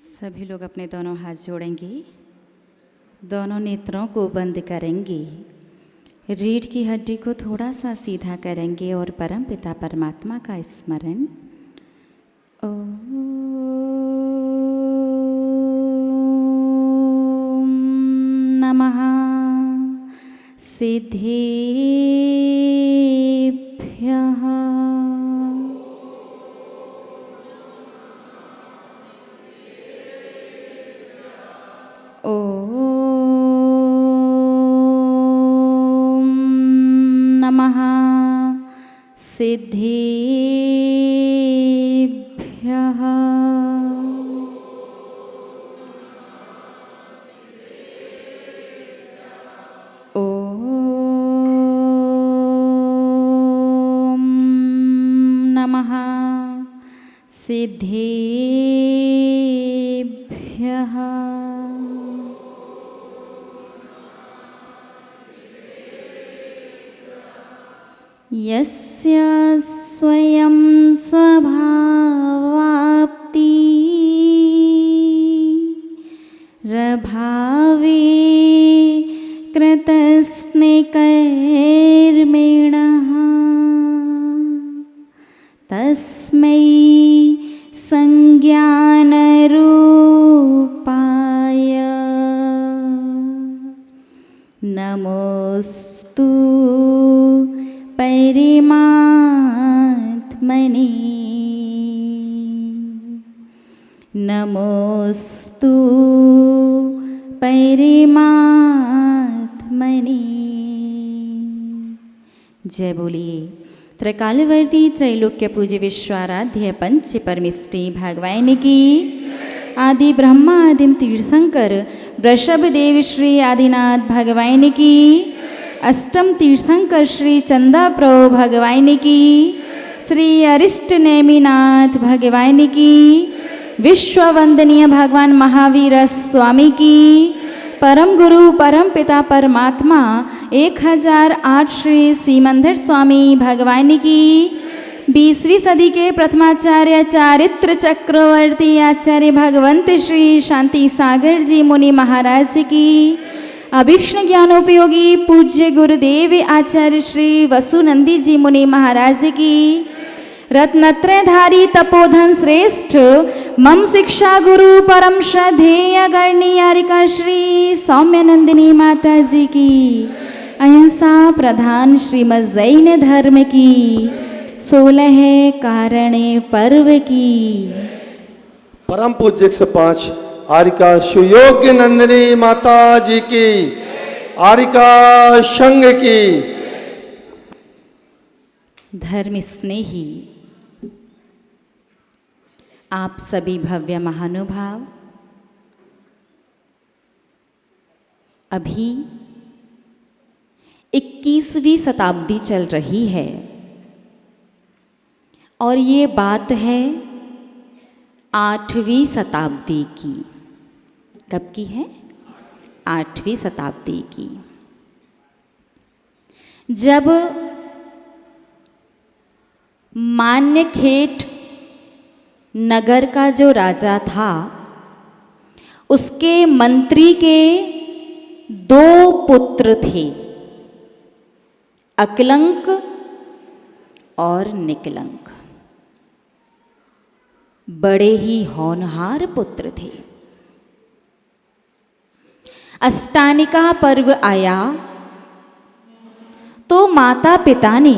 सभी लोग अपने दोनों हाथ जोड़ेंगे, दोनों नेत्रों को बंद करेंगे, रीढ़ की हड्डी को थोड़ा सा सीधा करेंगे और परम पिता परमात्मा का स्मरण। ओम नमः सिद्धेभ्यः। ओम नमः सिद्धेभ्यः। ओम नमः सिद्धेभ्यः। यस्य स्वयं स्वभावाप्ति रभावे कृतस्नेकैर्मिणः तस्मै संज्ञानरूपाय नमोस्तु परमात्मने। नमोस्तु परमात्मने। जय बोलिए त्रकालवर्ती त्रैलोक्य पूज्य विश्वाराध्य पंच परमिष्टि भगवान की। आदि ब्रह्मा आदिम तीर्थंकर वृषभ देव श्री आदिनाथ भगवान की। अष्टम तीर्थंकर श्री चंदा प्रभु भगवान की। श्री अरिष्ट नेमिनाथ भगवान की। विश्व वंदनीय भगवान महावीर स्वामी की। परम गुरु परम पिता परमात्मा 1008 श्री सीमंदर स्वामी भगवान की। 20वीं सदी के प्रथमाचार्य चारित्र चक्रवर्ती आचार्य भगवंत श्री शांति सागर जी मुनि महाराज की। अभीक्ष्ण ज्ञानोपयोगी पूज्य गुरुदेव आचार्य श्री वसुनंदी जी मुनि महाराज की। रत्नत्रयधारी तपोधन श्रेष्ठ मम शिक्षा गुरु परम श्रद्धेय गणियारिका श्री सौम्यनंदिनी माता जी की। अहिंसा प्रधान श्रीमद जैन धर्म की 16 कारणे पर्व की। परम पूज्य 105 आरिका सुयोग्य नंदिनी माता जी की। आरिका संघ की। धर्म स्नेही आप सभी भव्य महानुभाव, अभी 21वीं शताब्दी चल रही है और ये बात है 8वीं शताब्दी की। कब की है? 8वीं शताब्दी की। जब मान्यखेट नगर का जो राजा था उसके मंत्री के 2 पुत्र थे, अकलंक और निकलंक। बड़े ही होनहार पुत्र थे। अष्टानिका पर्व आया तो माता पिता ने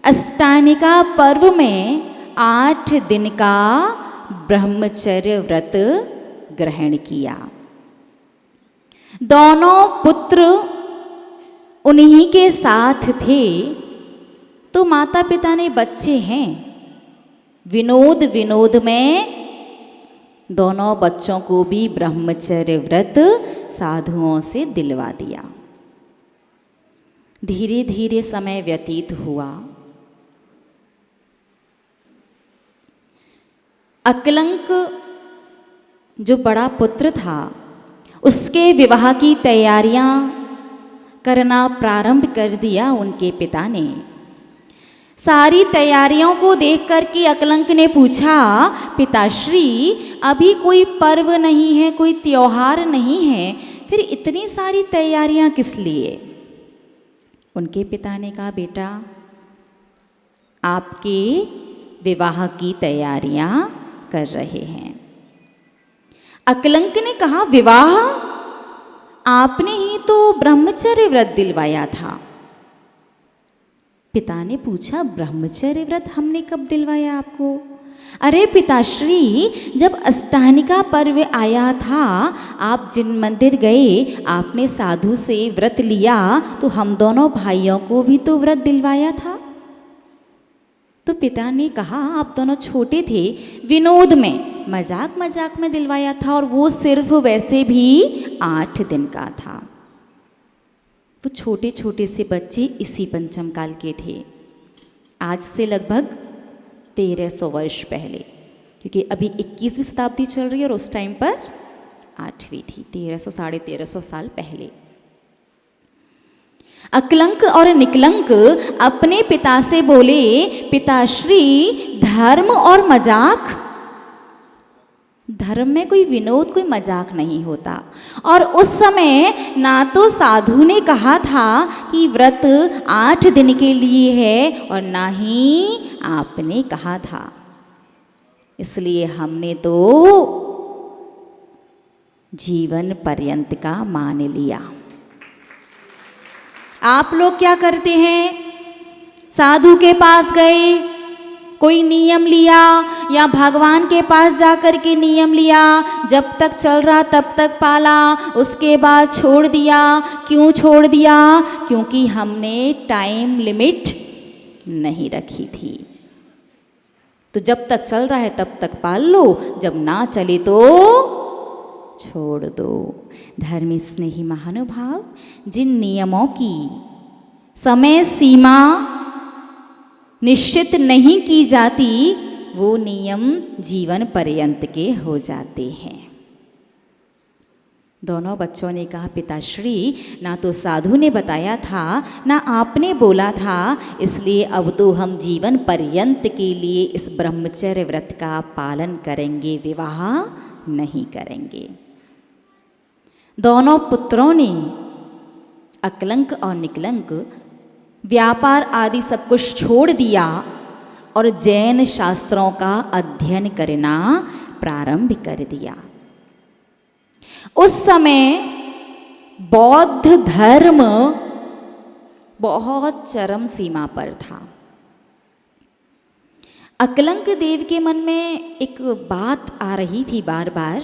अष्टानिका पर्व में 8 दिन का ब्रह्मचर्य व्रत ग्रहण किया। दोनों पुत्र उन्हीं के साथ थे तो माता पिता ने बच्चे हैं, विनोद में दोनों बच्चों को भी ब्रह्मचर्य व्रत साधुओं से दिलवा दिया। धीरे धीरे समय व्यतीत हुआ। अकलंक जो बड़ा पुत्र था उसके विवाह की तैयारियां करना प्रारंभ कर दिया उनके पिता ने। सारी तैयारियों को देख कर के अकलंक ने पूछा, पिताश्री अभी कोई पर्व नहीं है, कोई त्योहार नहीं है, फिर इतनी सारी तैयारियां किस लिए? उनके पिता ने कहा, बेटा आपके विवाह की तैयारियां कर रहे हैं। अकलंक ने कहा, विवाह? आपने ही तो ब्रह्मचर्य व्रत दिलवाया था। पिता ने पूछा, ब्रह्मचर्य व्रत हमने कब दिलवाया आपको? अरे पिताश्री, जब अष्टहानिका पर्व आया था, आप जिन मंदिर गए, आपने साधु से व्रत लिया, तो हम दोनों भाइयों को भी तो व्रत दिलवाया था। तो पिता ने कहा, आप दोनों छोटे थे, विनोद में, मजाक मजाक में दिलवाया था, और वो सिर्फ वैसे भी 8 दिन का था। वो छोटे छोटे से बच्चे इसी पंचम काल के थे, आज से लगभग 1300 वर्ष पहले, क्योंकि अभी 21वीं शताब्दी चल रही है और उस टाइम पर 8वीं थी, 1300 साढ़े 1300 साल पहले। अकलंक और निकलंक अपने पिता से बोले, पिताश्री धर्म और मजाक, धर्म में कोई विनोद, कोई मजाक नहीं होता। और उस समय ना तो साधु ने कहा था कि व्रत 8 दिन के लिए है, और ना ही आपने कहा था, इसलिए हमने तो जीवन पर्यंत का मान लिया। आप लोग क्या करते हैं? साधु के पास गए, कोई नियम लिया, या भगवान के पास जाकर के नियम लिया, जब तक चल रहा तब तक पाला, उसके बाद छोड़ दिया। क्यों छोड़ दिया? क्योंकि हमने टाइम लिमिट नहीं रखी थी। तो जब तक चल रहा है तब तक पाल लो, जब ना चले तो छोड़ दो। धर्म स्नेही महानुभाव, जिन नियमों की समय सीमा निश्चित नहीं की जाती, वो नियम जीवन पर्यंत के हो जाते हैं। दोनों बच्चों ने कहा, पिताश्री ना तो साधु ने बताया था, ना आपने बोला था, इसलिए अब तो हम जीवन पर्यंत के लिए इस ब्रह्मचर्य व्रत का पालन करेंगे, विवाह नहीं करेंगे। दोनों पुत्रों ने, अकलंक और निकलंक, व्यापार आदि सब कुछ छोड़ दिया और जैन शास्त्रों का अध्ययन करना प्रारंभ कर दिया। उस समय बौद्ध धर्म बहुत चरम सीमा पर था। अकलंक देव के मन में एक बात आ रही थी बार बार,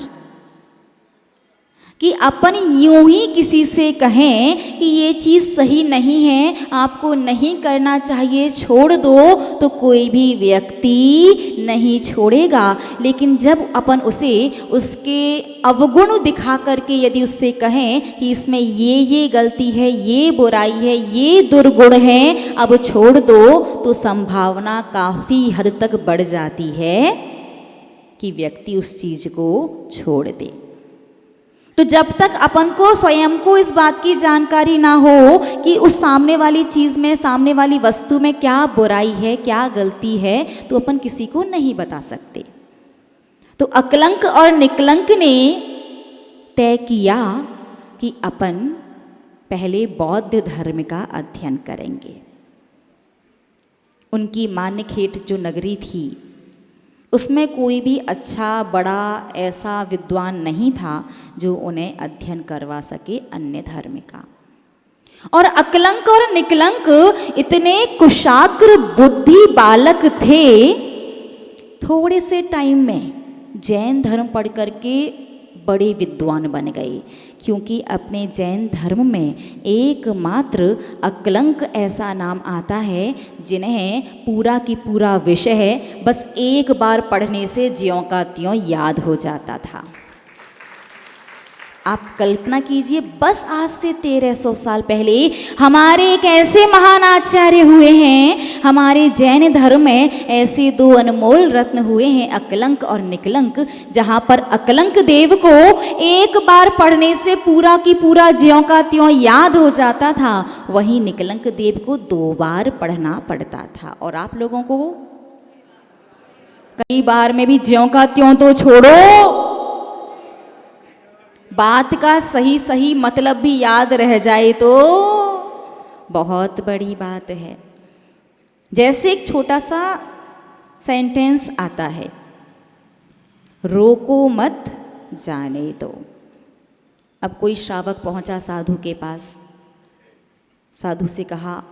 कि अपन यूं ही किसी से कहें कि ये चीज़ सही नहीं है, आपको नहीं करना चाहिए, छोड़ दो, तो कोई भी व्यक्ति नहीं छोड़ेगा। लेकिन जब अपन उसे उसके अवगुण दिखा करके यदि उससे कहें कि इसमें ये गलती है, ये बुराई है, ये दुर्गुण है, अब छोड़ दो, तो संभावना काफ़ी हद तक बढ़ जाती है कि व्यक्ति उस चीज़ को छोड़ दे। तो जब तक अपन को स्वयं को इस बात की जानकारी ना हो कि उस सामने वाली चीज़ में, सामने वाली वस्तु में क्या बुराई है, क्या गलती है, तो अपन किसी को नहीं बता सकते। तो अकलंक और निकलंक ने तय किया कि अपन पहले बौद्ध धर्म का अध्ययन करेंगे। उनकी मान्यखेट जो नगरी थी, उसमें कोई भी अच्छा बड़ा ऐसा विद्वान नहीं था जो उन्हें अध्ययन करवा सके अन्य धर्म का। और अकलंक और निकलंक इतने कुशाग्र बुद्धि बालक थे, थोड़े से टाइम में जैन धर्म पढ़ करके बड़े विद्वान बन गए, क्योंकि अपने जैन धर्म में एकमात्र अकलंक ऐसा नाम आता है जिन्हें पूरा की पूरा विषय बस एक बार पढ़ने से ज्यों का त्यों याद हो जाता था। आप कल्पना कीजिए, बस आज से 1300 साल पहले हमारे एक ऐसे महान आचार्य हुए हैं, हमारे जैन धर्म में ऐसे दो अनमोल रत्न हुए हैं, अकलंक और निकलंक, जहाँ पर अकलंक देव को एक बार पढ़ने से पूरा की पूरा ज्यों का त्यों याद हो जाता था, वहीं निकलंक देव को 2 बार पढ़ना पड़ता था। और आप लोगों को कई बार में भी ज्यों का त्यों तो छोड़ो, बात का सही सही मतलब भी याद रह जाए तो बहुत बड़ी बात है। जैसे एक छोटा सा सेंटेंस आता है, रोको मत जाने दो। अब कोई श्रावक पहुंचा साधु के पास, साधु से कहा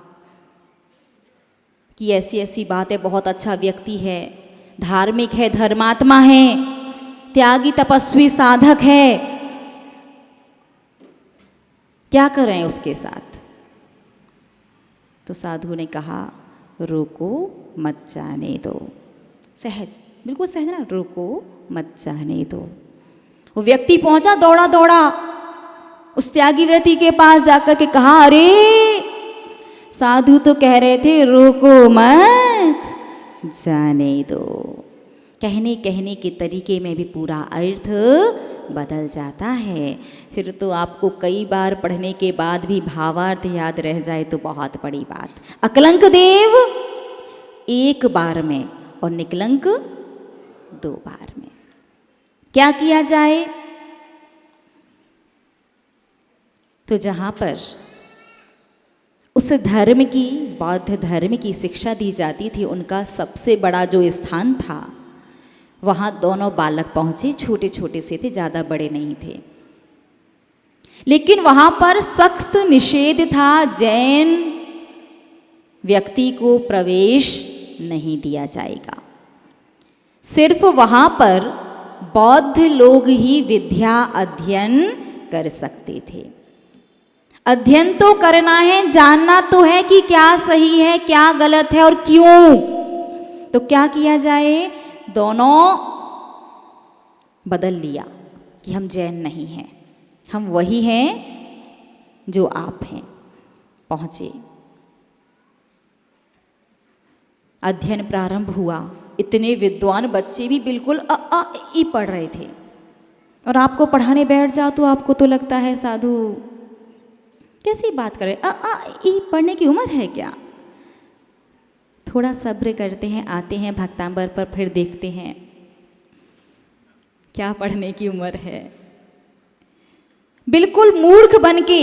कि ऐसी ऐसी बात है, बहुत अच्छा व्यक्ति है, धार्मिक है, धर्मात्मा है, त्यागी तपस्वी साधक है, क्या करें उसके साथ? तो साधु ने कहा, रोको मत जाने दो। सहज, बिल्कुल सहज ना, रोको मत जाने दो। वो व्यक्ति पहुंचा दौड़ा दौड़ा उस त्यागी व्रती के पास जाकर के कहा, अरे साधु तो कह रहे थे रोको मत जाने दो। कहने कहने के तरीके में भी पूरा अर्थ बदल जाता है। फिर तो आपको कई बार पढ़ने के बाद भी भावार्थ याद रह जाए तो बहुत बड़ी बात। अकलंक देव 1 बार में और निकलंक 2 बार में। क्या किया जाए? तो जहाँ पर उस धर्म की, बौद्ध धर्म की शिक्षा दी जाती थी, उनका सबसे बड़ा जो स्थान था, वहाँ दोनों बालक पहुँचे, छोटे छोटे से थे, ज़्यादा बड़े नहीं थे, लेकिन वहाँ पर सख्त निषेध था, जैन व्यक्ति को प्रवेश नहीं दिया जाएगा। सिर्फ वहाँ पर बौद्ध लोग ही विद्या अध्ययन कर सकते थे। अध्ययन तो करना है, जानना तो है कि क्या सही है, क्या गलत है और क्यों। तो क्या किया जाए? दोनों बदल लिया कि हम जैन नहीं हैं, हम वही हैं जो आप हैं। पहुँचे, अध्ययन प्रारंभ हुआ। इतने विद्वान बच्चे भी बिल्कुल अ आ ई पढ़ रहे थे, और आपको पढ़ाने बैठ जाओ तो आपको तो लगता है साधु कैसी बात करे, अ आ ई पढ़ने की उम्र है क्या? थोड़ा सब्र करते हैं, आते हैं भक्तांबर पर, फिर देखते हैं क्या पढ़ने की उम्र है। बिल्कुल मूर्ख बनके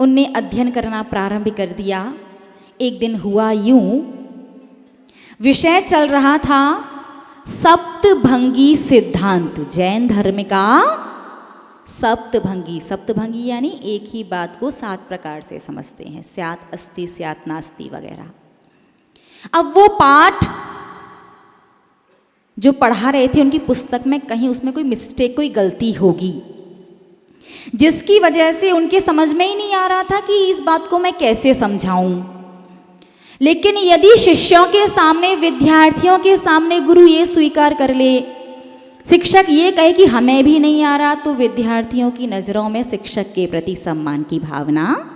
उनने अध्ययन करना प्रारंभ कर दिया। एक दिन हुआ यूं, विषय चल रहा था सप्तभंगी सिद्धांत, जैन धर्म का सप्तभंगी। सप्तभंगी यानी एक ही बात को 7 प्रकार से समझते हैं, स्यात् अस्ति स्यात् नास्ति वगैरह। अब वो पाठ जो पढ़ा रहे थे उनकी पुस्तक में कहीं उसमें कोई मिस्टेक, कोई गलती होगी, जिसकी वजह से उनके समझ में ही नहीं आ रहा था कि इस बात को मैं कैसे समझाऊं। लेकिन यदि शिष्यों के सामने, विद्यार्थियों के सामने गुरु ये स्वीकार कर ले, शिक्षक ये कहे कि हमें भी नहीं आ रहा, तो विद्यार्थियों की नज़रों में शिक्षक के प्रति सम्मान की भावना,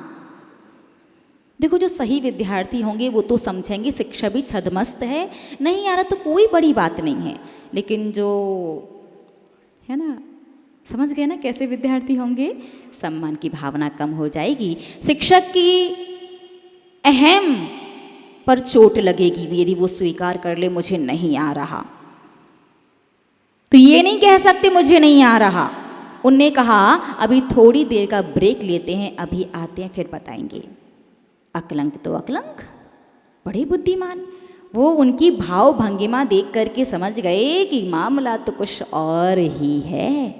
देखो जो सही विद्यार्थी होंगे वो तो समझेंगे शिक्षा भी छदमस्त है, नहीं आ रहा तो कोई बड़ी बात नहीं है। लेकिन जो है ना, समझ गए ना कैसे विद्यार्थी होंगे, सम्मान की भावना कम हो जाएगी। शिक्षक की अहम पर चोट लगेगी यदि वो स्वीकार कर ले मुझे नहीं आ रहा। तो ये नहीं कह सकते मुझे नहीं आ रहा। उनने कहा अभी थोड़ी देर का ब्रेक लेते हैं, अभी आते हैं फिर बताएंगे। अकलंक तो अकलंक, बड़े बुद्धिमान, वो उनकी भाव भंगिमा देख करके समझ गए कि मामला तो कुछ और ही है।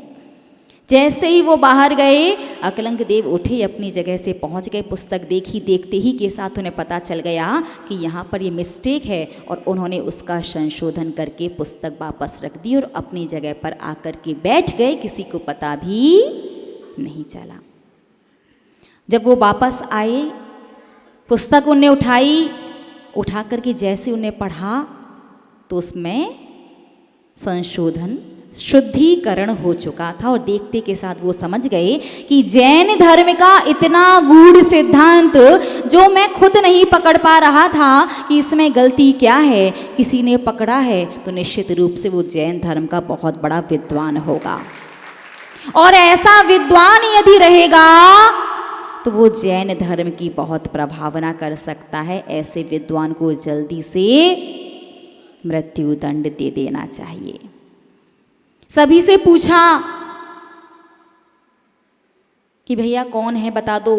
जैसे ही वो बाहर गए, अकलंक देव उठे, अपनी जगह से पहुंच गए, पुस्तक देखी, देखते ही के साथ उन्हें पता चल गया कि यहाँ पर ये मिस्टेक है, और उन्होंने उसका संशोधन करके पुस्तक वापस रख दी और अपनी जगह पर आकर के बैठ गए, किसी को पता भी नहीं चला। जब वो वापस आए, पुस्तक उन्हें उठाई, उठा करके जैसे उन्हें पढ़ा तो उसमें संशोधन शुद्धिकरण हो चुका था और देखते के साथ वो समझ गए कि जैन धर्म का इतना गूढ़ सिद्धांत जो मैं खुद नहीं पकड़ पा रहा था कि इसमें गलती क्या है, किसी ने पकड़ा है तो निश्चित रूप से वो जैन धर्म का बहुत बड़ा विद्वान होगा। और ऐसा विद्वान यदि रहेगा तो वो जैन धर्म की बहुत प्रभावना कर सकता है। ऐसे विद्वान को जल्दी से मृत्यु दंड दे देना चाहिए। सभी से पूछा कि भैया कौन है बता दो,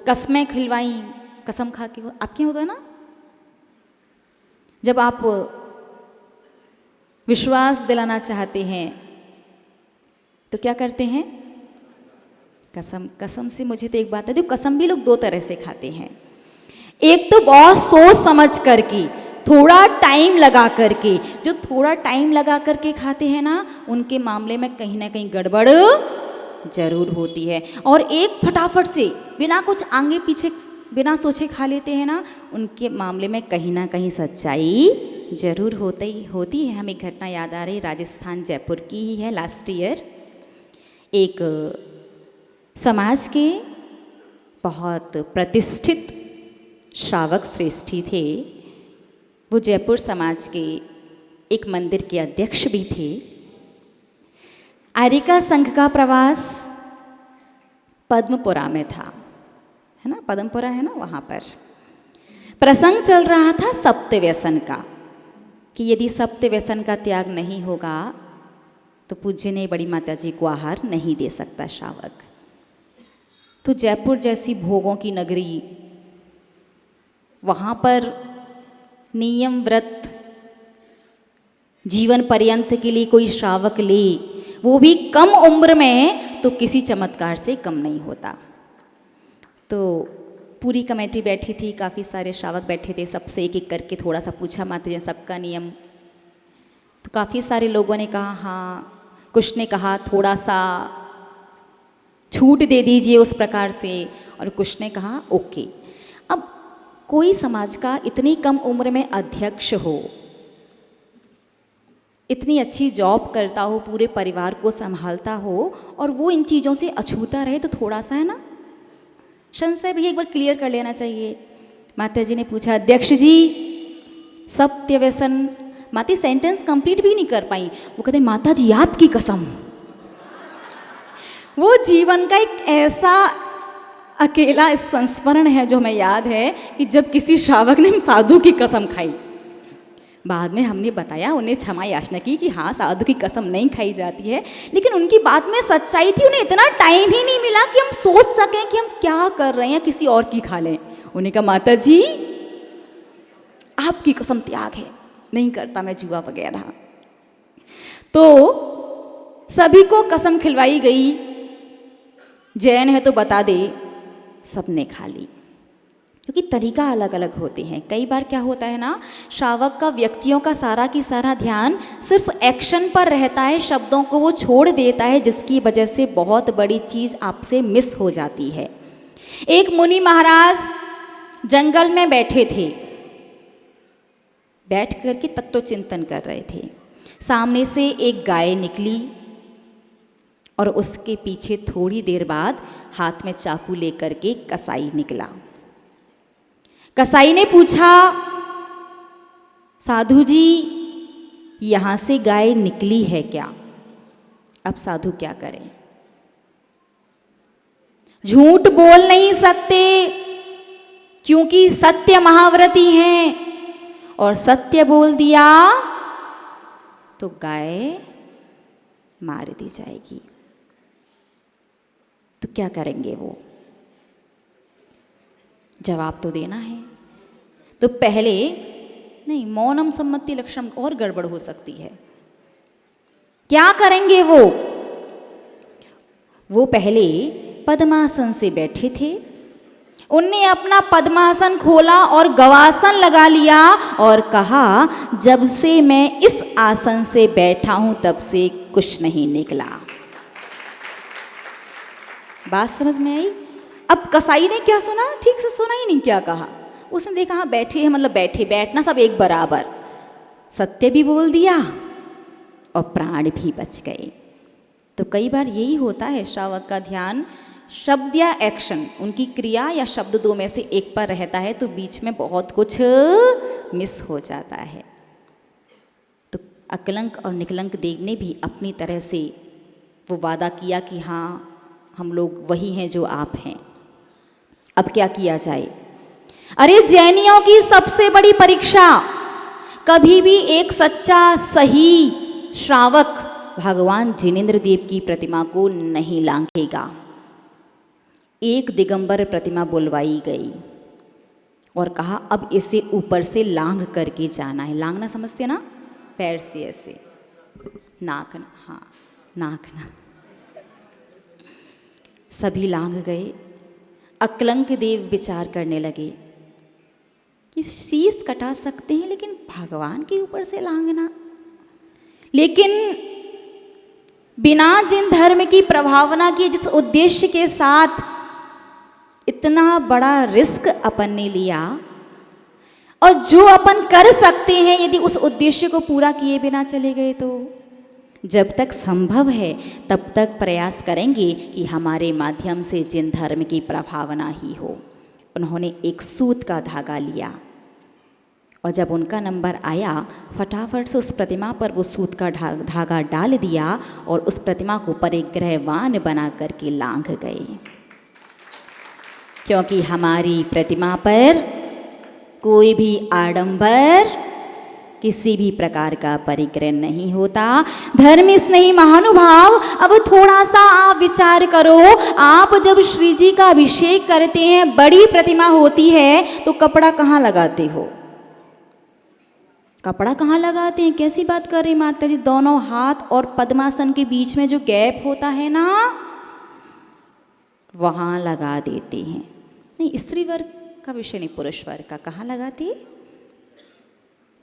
कसमें खिलवाई, कसम खा के। आपके होता है ना, जब आप विश्वास दिलाना चाहते हैं तो क्या करते हैं, कसम। कसम से मुझे तो एक बात है, देखो कसम भी लोग दो तरह से खाते हैं। एक तो बहुत सोच समझ करके, थोड़ा टाइम लगा करके। जो थोड़ा टाइम लगा करके खाते हैं ना, उनके मामले में कहीं ना कहीं गड़बड़ जरूर होती है। और एक फटाफट से बिना कुछ आगे पीछे बिना सोचे खा लेते हैं ना, उनके मामले में कहीं ना कहीं सच्चाई जरूर होती है। हमें एक घटना याद आ रही, राजस्थान जयपुर की ही है। लास्ट ईयर एक समाज के बहुत प्रतिष्ठित श्रावक श्रेष्ठी थे। वो जयपुर समाज के एक मंदिर के अध्यक्ष भी थे। आर्यिका संघ का प्रवास पद्मपुरा में था, है ना, पद्मपुरा है ना, वहाँ पर प्रसंग चल रहा था सप्त व्यसन का, कि यदि सप्त व्यसन का त्याग नहीं होगा तो पूज्य ने बड़ी माता जी को आहार नहीं दे सकता श्रावक। तो जयपुर जैसी भोगों की नगरी, वहाँ पर नियम व्रत जीवन पर्यंत के लिए कोई श्रावक ले, वो भी कम उम्र में, तो किसी चमत्कार से कम नहीं होता। तो पूरी कमेटी बैठी थी, काफ़ी सारे श्रावक बैठे थे। सबसे एक एक करके थोड़ा सा पूछा माता जी सबका नियम। तो काफ़ी सारे लोगों ने कहा हाँ, कुछ ने कहा थोड़ा सा छूट दे दीजिए उस प्रकार से, और कुछ ने कहा ओके। अब कोई समाज का इतनी कम उम्र में अध्यक्ष हो, इतनी अच्छी जॉब करता हो, पूरे परिवार को संभालता हो, और वो इन चीज़ों से अछूता रहे, तो थोड़ा सा है ना संशय भी एक बार क्लियर कर लेना चाहिए। माता जी ने पूछा अध्यक्ष जी सत्य व्यसन, माता सेंटेंस कंप्लीट भी नहीं कर पाई। वो कहते माता जी आपकी कसम। वो जीवन का एक ऐसा अकेला संस्मरण है जो हमें याद है कि जब किसी श्रावक ने साधु की कसम खाई। बाद में हमने बताया, उन्हें क्षमा याचना की कि हाँ साधु की कसम नहीं खाई जाती है, लेकिन उनकी बात में सच्चाई थी। उन्हें इतना टाइम ही नहीं मिला कि हम सोच सकें कि हम क्या कर रहे हैं, किसी और की खा लें। उन्हें कहा माता जी आपकी कसम त्याग है, नहीं करता मैं जुआ वगैरह। तो सभी को कसम खिलवाई गई। जैन है तो बता दे, सबने खा ली, क्योंकि तरीका अलग अलग होते हैं। कई बार क्या होता है ना, श्रावक का व्यक्तियों का सारा की सारा ध्यान सिर्फ एक्शन पर रहता है, शब्दों को वो छोड़ देता है, जिसकी वजह से बहुत बड़ी चीज़ आपसे मिस हो जाती है। एक मुनि महाराज जंगल में बैठे थे, बैठ करके तत्व चिंतन कर रहे थे। सामने से एक गाय निकली और उसके पीछे थोड़ी देर बाद हाथ में चाकू लेकर के कसाई निकला। कसाई ने पूछा साधु जी यहाँ से गाय निकली है क्या? अब साधु क्या करें, झूठ बोल नहीं सकते क्योंकि सत्य महाव्रती हैं, और सत्य बोल दिया तो गाय मार दी जाएगी। तो क्या करेंगे वो? जवाब तो देना है। तो पहले नहीं, मौनम सम्मति लक्षण और गड़बड़ हो सकती है। क्या करेंगे वो पहले पद्मासन से बैठे थे, उनने अपना पद्मासन खोला और गवासन लगा लिया और कहा जब से मैं इस आसन से बैठा हूं तब से कुछ नहीं निकला। बात समझ में आई? अब कसाई ने क्या सुना, ठीक से सुना ही नहीं क्या कहा। उसने देखा हाँ बैठे हैं, मतलब बैठे बैठना सब एक बराबर, सत्य भी बोल दिया और प्राण भी बच गए। तो कई बार यही होता है, श्रावक का ध्यान शब्द या एक्शन, उनकी क्रिया या शब्द दो में से एक पर रहता है तो बीच में बहुत कुछ मिस हो जाता है। तो अकलंक और निकलंक देव ने भी अपनी तरह से वो वादा किया कि हाँ हम लोग वही हैं जो आप हैं। अब क्या किया जाए? अरे जैनियों की सबसे बड़ी परीक्षा, कभी भी एक सच्चा सही श्रावक भगवान जिनेंद्र देव की प्रतिमा को नहीं लांघेगा। एक दिगंबर प्रतिमा बुलवाई गई और कहा अब इसे ऊपर से लांघ करके जाना है। लांघना समझते ना, पैर से ऐसे नाकना, हाँ नाकना। सभी लांघ गए। अकलंक देव विचार करने लगे कि शीश कटा सकते हैं लेकिन भगवान के ऊपर से लांघना, लेकिन बिना जिन धर्म की प्रभावना किए, जिस उद्देश्य के साथ इतना बड़ा रिस्क अपन ने लिया, और जो अपन कर सकते हैं यदि उस उद्देश्य को पूरा किए बिना चले गए, तो जब तक संभव है तब तक प्रयास करेंगे कि हमारे माध्यम से जिन धर्म की प्रभावना ही हो। उन्होंने एक सूत का धागा लिया और जब उनका नंबर आया फटाफट से उस प्रतिमा पर वो सूत का धागा डाल दिया और उस प्रतिमा को परिग्रहवान बना करके लांघ गए। क्योंकि हमारी प्रतिमा पर कोई भी आडंबर, किसी भी प्रकार का परिग्रह नहीं होता। धर्म स्नेही महानुभाव, अब थोड़ा सा आप विचार करो, आप जब श्री जी का अभिषेक करते हैं, बड़ी प्रतिमा होती है, तो कपड़ा कहाँ लगाते हो? कपड़ा कहाँ लगाते हैं? कैसी बात कर रही माता जी? दोनों हाथ और पद्मासन के बीच में जो गैप होता है ना, वहाँ लगा देते हैं। नहीं, स्त्री वर्ग का विषय नहीं, पुरुष वर्ग का। कहाँ लगाते?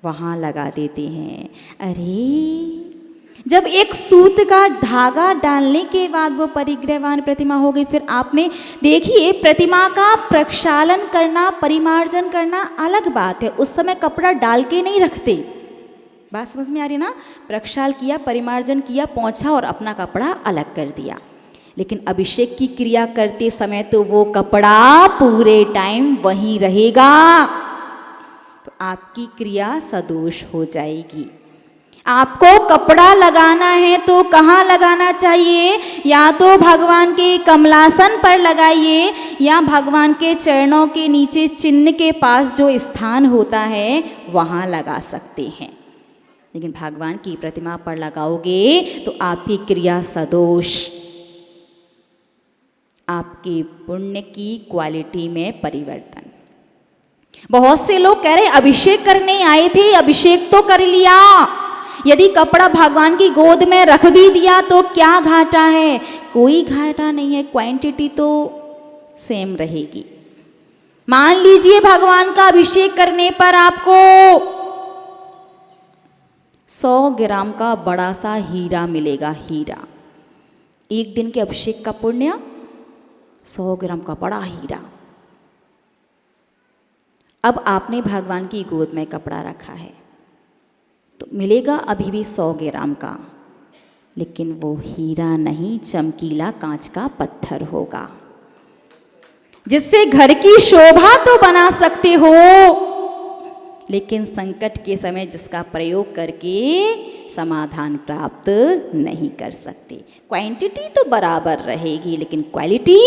वहाँ लगा देते हैं। अरे जब एक सूत का धागा डालने के बाद वो परिग्रहवान प्रतिमा हो गई, फिर आपने देखिए प्रतिमा का प्रक्षालन करना, परिमार्जन करना अलग बात है। उस समय कपड़ा डाल के नहीं रखते। बात समझ में आ रही ना? प्रक्षाल किया, परिमार्जन किया, पोंछा और अपना कपड़ा अलग कर दिया। लेकिन अभिषेक की क्रिया करते समय तो वो कपड़ा पूरे टाइम वहीं रहेगा, तो आपकी क्रिया सदोष हो जाएगी। आपको कपड़ा लगाना है तो कहाँ लगाना चाहिए? या तो भगवान के कमलासन पर लगाइए, या भगवान के चरणों के नीचे चिन्ह के पास जो स्थान होता है वहाँ लगा सकते हैं। लेकिन भगवान की प्रतिमा पर लगाओगे तो आपकी क्रिया सदोष, आपके पुण्य की क्वालिटी में परिवर्तन। बहुत से लोग कह रहे अभिषेक करने आए थे, अभिषेक तो कर लिया, यदि कपड़ा भगवान की गोद में रख भी दिया तो क्या घाटा है? कोई घाटा नहीं है, क्वांटिटी तो सेम रहेगी। मान लीजिए भगवान का अभिषेक करने पर आपको 100 ग्राम का बड़ा सा हीरा मिलेगा। हीरा, एक दिन के अभिषेक का पुण्य 100 ग्राम का बड़ा हीरा। अब आपने भगवान की गोद में कपड़ा रखा है तो मिलेगा अभी भी 100 ग्राम का, लेकिन वो हीरा नहीं, चमकीला कांच का पत्थर होगा, जिससे घर की शोभा तो बना सकते हो, लेकिन संकट के समय जिसका प्रयोग करके समाधान प्राप्त नहीं कर सकते। क्वांटिटी तो बराबर रहेगी लेकिन क्वालिटी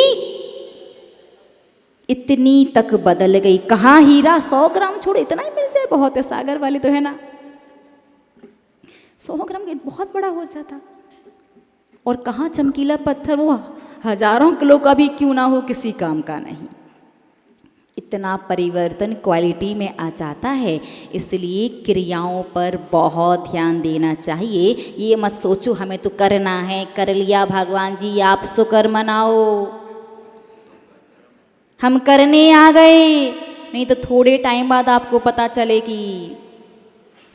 इतनी तक बदल गई। कहाँ हीरा 100 ग्राम छोड़ो, इतना ही मिल जाए बहुत है। सागर वाली तो है ना, 100 ग्राम बहुत बड़ा हो जाता। और कहाँ चमकीला पत्थर, वो 1000 किलो का भी क्यों ना हो, किसी काम का नहीं। इतना परिवर्तन क्वालिटी में आ जाता है। इसलिए क्रियाओं पर बहुत ध्यान देना चाहिए। ये मत सोचो हमें तो करना है, कर लिया भगवान जी आप शुक्र मनाओ, हम करने आ गए। नहीं तो थोड़े टाइम बाद आपको पता चले कि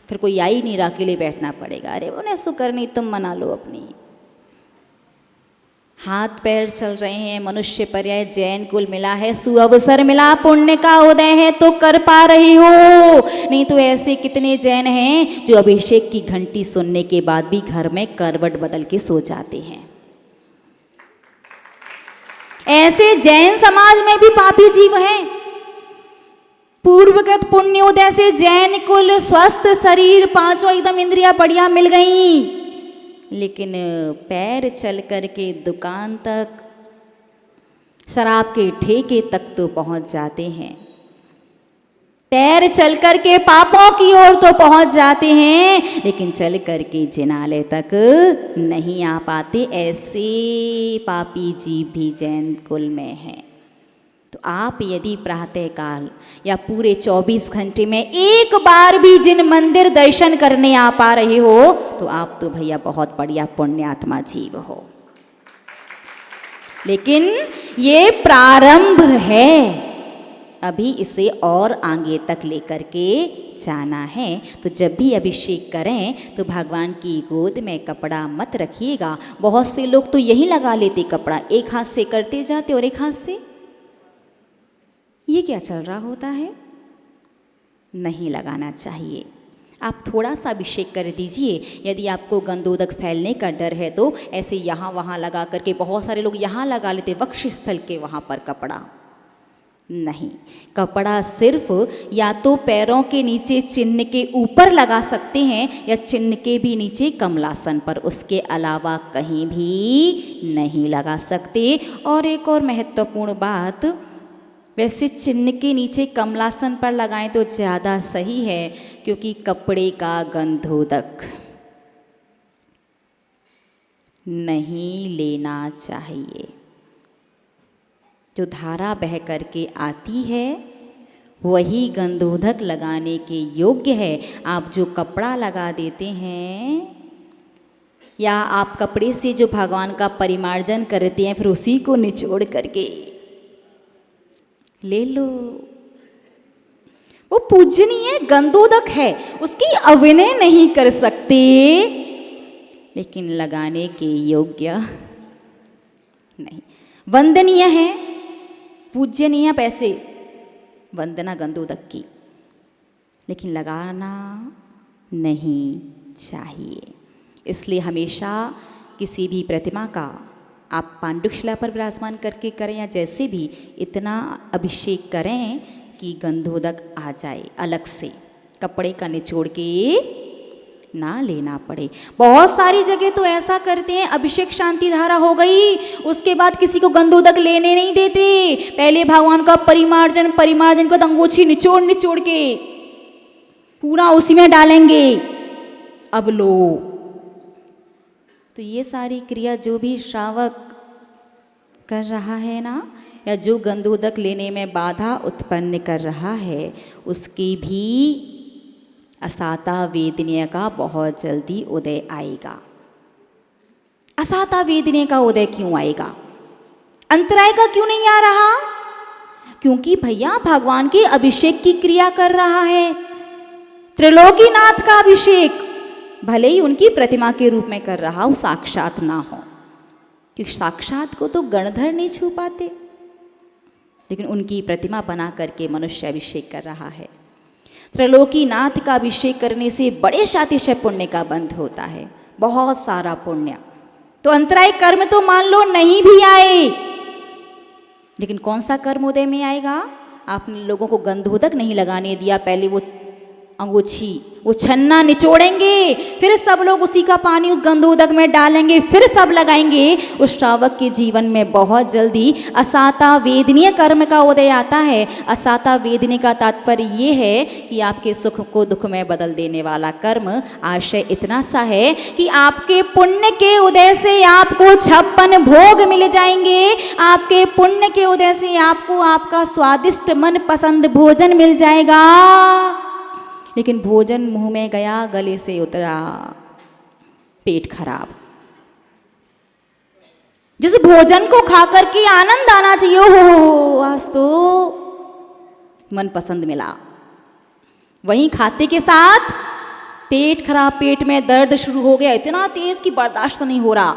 फिर कोई आ ही नहीं रहा, अकेले बैठना पड़ेगा। अरे उन्हें शुक्र नहीं, तुम मना लो अपनी। हाथ पैर चल रहे हैं, मनुष्य पर्याय जैन कुल मिला है, सुअवसर मिला, पुण्य का उदय है तो कर पा रही हो। नहीं तो ऐसे कितने जैन हैं जो अभिषेक की घंटी सुनने के बाद भी घर में करवट बदल के सो जाते हैं। ऐसे जैन समाज में भी पापी जीव हैं। पूर्वकृत पुण्योदय से जैन कुल स्वस्थ शरीर, पांचों एकदम इंद्रियां बढ़िया मिल गई, लेकिन पैर चल कर के दुकान तक, शराब के ठेके तक तो पहुंच जाते हैं। पैर चल कर के पापों की ओर तो पहुंच जाते हैं, लेकिन चल कर के जिनालय तक नहीं आ पाते। ऐसे पापी जीव भी जैन कुल में हैं। तो आप यदि प्रातःकाल या पूरे 24 घंटे में एक बार भी जिन मंदिर दर्शन करने आ पा रहे हो, तो आप तो भैया बहुत बढ़िया पुण्यात्मा जीव हो। लेकिन ये प्रारंभ है, अभी इसे और आगे तक लेकर के जाना है। तो जब भी अभिषेक करें तो भगवान की गोद में कपड़ा मत रखिएगा। बहुत से लोग तो यही लगा लेते कपड़ा, एक हाथ से करते जाते और एक हाथ से। ये क्या चल रहा होता है? नहीं लगाना चाहिए। आप थोड़ा सा अभिषेक कर दीजिए। यदि आपको गंधोदक फैलने का डर है तो ऐसे यहाँ वहाँ लगा करके, बहुत सारे लोग यहाँ लगा लेते वक्ष स्थल के वहाँ पर कपड़ा। नहीं, कपड़ा सिर्फ या तो पैरों के नीचे चिन्ह के ऊपर लगा सकते हैं या चिन्ह के भी नीचे कमलासन पर, उसके अलावा कहीं भी नहीं लगा सकते। और एक और महत्वपूर्ण बात, वैसे चिन्ह के नीचे कमलासन पर लगाएं तो ज़्यादा सही है, क्योंकि कपड़े का गंधोदक नहीं लेना चाहिए। जो धारा बह करके आती है वही गंधोदक लगाने के योग्य है। आप जो कपड़ा लगा देते हैं या आप कपड़े से जो भगवान का परिमार्जन करते हैं, फिर उसी को निचोड़ करके ले लो, वो पूजनीय गंधोदक है, उसकी अविनय नहीं कर सकते, लेकिन लगाने के योग्य नहीं। वंदनीय है, पूजनीय पैसे वंदना गंधोदक की, लेकिन लगाना नहीं चाहिए। इसलिए हमेशा किसी भी प्रतिमा का आप पांडुशिला पर विराजमान करके करें या जैसे भी, इतना अभिषेक करें कि गंधोदक आ जाए, अलग से कपड़े का निचोड़ के ना लेना पड़े। बहुत सारी जगह तो ऐसा करते हैं, अभिषेक शांति धारा हो गई, उसके बाद किसी को गंधोदक लेने नहीं देते। पहले भगवान का परिमार्जन के बाद अंगूठी निचोड़ के पूरा उसी में डालेंगे, अब लो। तो ये सारी क्रिया जो भी श्रावक कर रहा है ना, या जो गंधोदक लेने में बाधा उत्पन्न कर रहा है, उसकी भी असाता वेदनीय का बहुत जल्दी उदय आएगा। असाता वेदनीय का उदय क्यों आएगा? अंतराय का क्यों नहीं आ रहा? क्योंकि भैया भगवान के अभिषेक की क्रिया कर रहा है। त्रिलोकीनाथ का अभिषेक भले ही उनकी प्रतिमा के रूप में कर रहा हो, साक्षात ना हो, क्योंकि साक्षात को तो गणधर नहीं छू पाते, लेकिन उनकी प्रतिमा बना करके मनुष्य अभिषेक कर रहा है। त्रिलोकीनाथ का अभिषेक करने से बड़े शातिशय पुण्य का बंध होता है, बहुत सारा पुण्य। तो अंतराय कर्म तो मान लो नहीं भी आए, लेकिन कौन सा कर्म उदय में आएगा? आपने लोगों को गंधोदक नहीं लगाने दिया, पहले वो अंगूठी, वो छन्ना निचोड़ेंगे, फिर सब लोग उसी का पानी उस गंधोदक में डालेंगे, फिर सब लगाएंगे। उस श्रावक के जीवन में बहुत जल्दी असाता वेदनीय कर्म का उदय आता है। असाता वेदनीय का तात्पर्य ये है कि आपके सुख को दुख में बदल देने वाला कर्म। आशय इतना सा है कि आपके पुण्य के उदय से आपको 56 भोग मिल जाएंगे। आपके पुण्य के उदय से आपको आपका स्वादिष्ट मन पसंद भोजन मिल जाएगा, लेकिन भोजन मुंह में गया, गले से उतरा, पेट खराब। जिस भोजन को खाकर के आनंद आना चाहिए, हो आज तो मन पसंद मिला, वहीं खाते के साथ पेट खराब, पेट में दर्द शुरू हो गया, इतना तेज कि बर्दाश्त नहीं हो रहा।